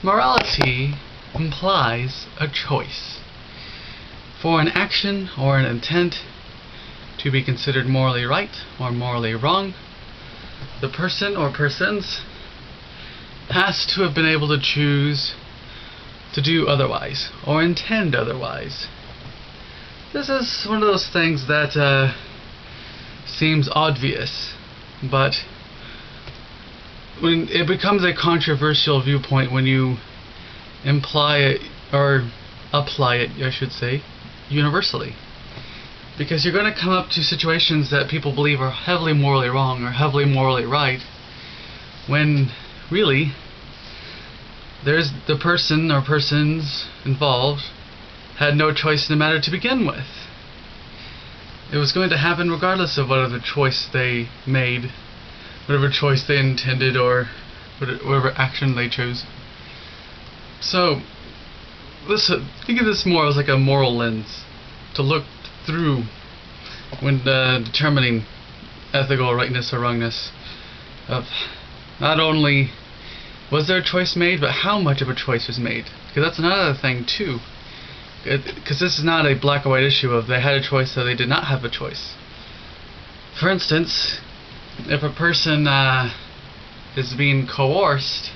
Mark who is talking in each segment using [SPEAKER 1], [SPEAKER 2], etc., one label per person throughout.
[SPEAKER 1] Morality implies a choice. For an action or an intent to be considered morally right or morally wrong, the person or persons has to have been able to choose to do otherwise or intend otherwise. This is one of those things that seems obvious, but when it becomes a controversial viewpoint when you imply it, or apply it, I should say, universally. Because you're going to come up to situations that people believe are heavily morally wrong or heavily morally right, when really there's the person or persons involved had no choice in the matter to begin with. It was going to happen regardless of whatever choice they made, whatever choice they intended, or whatever action they chose. So, think of this more as like a moral lens to look through when determining ethical rightness or wrongness of not only was there a choice made, but how much of a choice was made. Because that's another thing too. Because this is not a black or white issue of they had a choice or they did not have a choice. For instance, if a person is being coerced,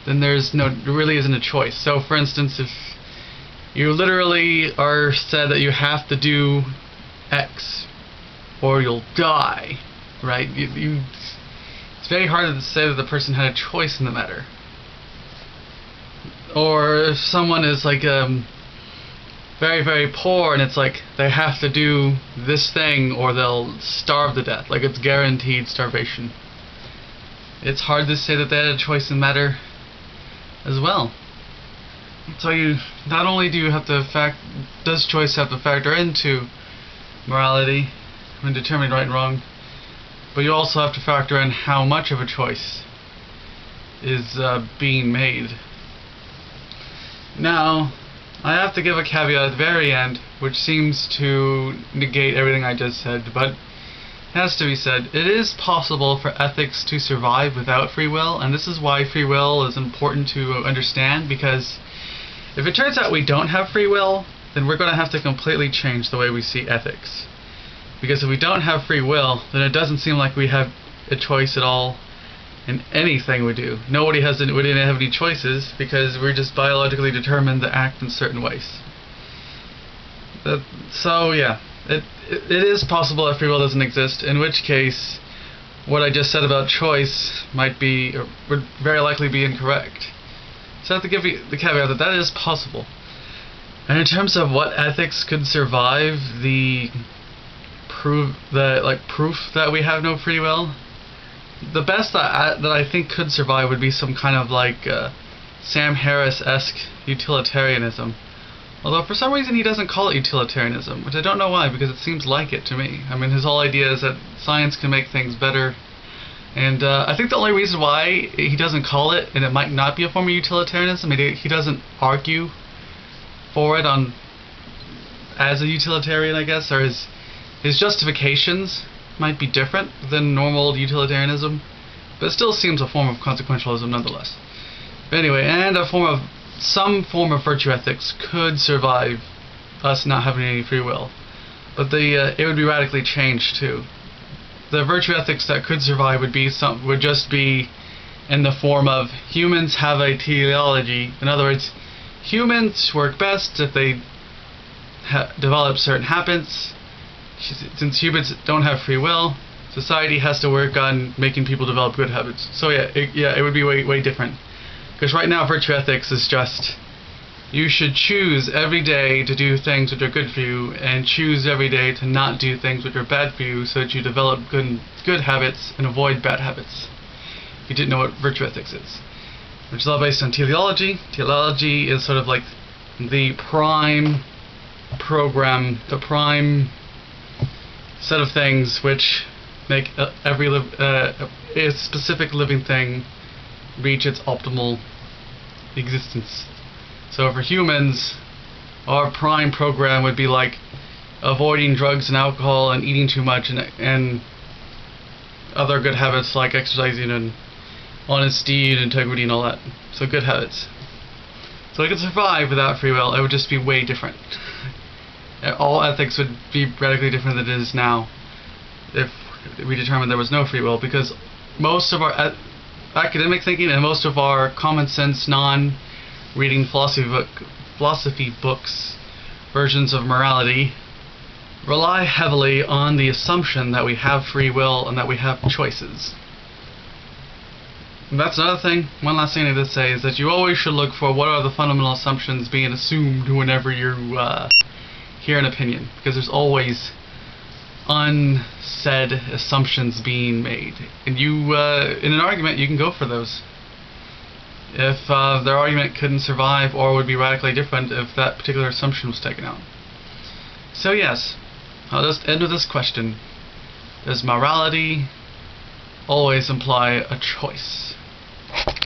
[SPEAKER 1] then there really isn't a choice. So for instance, if you literally are said that you have to do X or you'll die, right? It's very hard to say that the person had a choice in the matter. Or if someone is like very, very poor and it's like they have to do this thing or they'll starve to death, like it's guaranteed starvation. It's hard to say that they had a choice in the matter as well. So you not only do you have to does choice have to factor into morality when determining right and wrong, but you also have to factor in how much of a choice is being made. Now, I have to give a caveat at the very end, which seems to negate everything I just said, but it has to be said. It is possible for ethics to survive without free will, and this is why free will is important to understand, because if it turns out we don't have free will, then we're going to have to completely change the way we see ethics. Because if we don't have free will, then it doesn't seem like we have a choice at all in anything we do. We didn't have any choices because we're just biologically determined to act in certain ways. So yeah, it is possible that free will doesn't exist, in which case what I just said about choice would very likely be incorrect. So I have to give you the caveat that is possible. And in terms of what ethics could survive the proof that we have no free will, the best that I think could survive would be some kind of like Sam Harris-esque utilitarianism. Although for some reason he doesn't call it utilitarianism, which I don't know why, because it seems like it to me. I mean, his whole idea is that science can make things better. And I think the only reason why he doesn't call it, and it might not be a form of utilitarianism, he doesn't argue for it as a utilitarian, I guess, or his justifications might be different than normal utilitarianism, but it still seems a form of consequentialism nonetheless. But anyway, and some form of virtue ethics could survive us not having any free will, but it would be radically changed too. The virtue ethics that could survive would just be in the form of humans have a teleology. In other words, humans work best if they develop certain habits. Since humans don't have free will, society has to work on making people develop good habits. So it would be way different. Because right now virtue ethics is just you should choose every day to do things which are good for you, and choose every day to not do things which are bad for you, so that you develop good habits and avoid bad habits. If you didn't know what virtue ethics is, which is all based on teleology. Teleology is sort of like the prime program, the prime set of things which make a specific living thing reach its optimal existence. So for humans, our prime program would be like avoiding drugs and alcohol and eating too much and other good habits like exercising and honesty and integrity and all that. So good habits. So it could survive without free will. It would just be way different. All ethics would be radically different than it is now if we determined there was no free will, because most of our academic thinking and most of our common sense, non-reading philosophy books versions of morality rely heavily on the assumption that we have free will and that we have choices. And that's another thing. One last thing I did say is that you always should look for what are the fundamental assumptions being assumed whenever you hear an opinion, because there's always unsaid assumptions being made, and you in an argument you can go for those if their argument couldn't survive or would be radically different if that particular assumption was taken out. So yes, I'll just end with this question: does morality always imply a choice?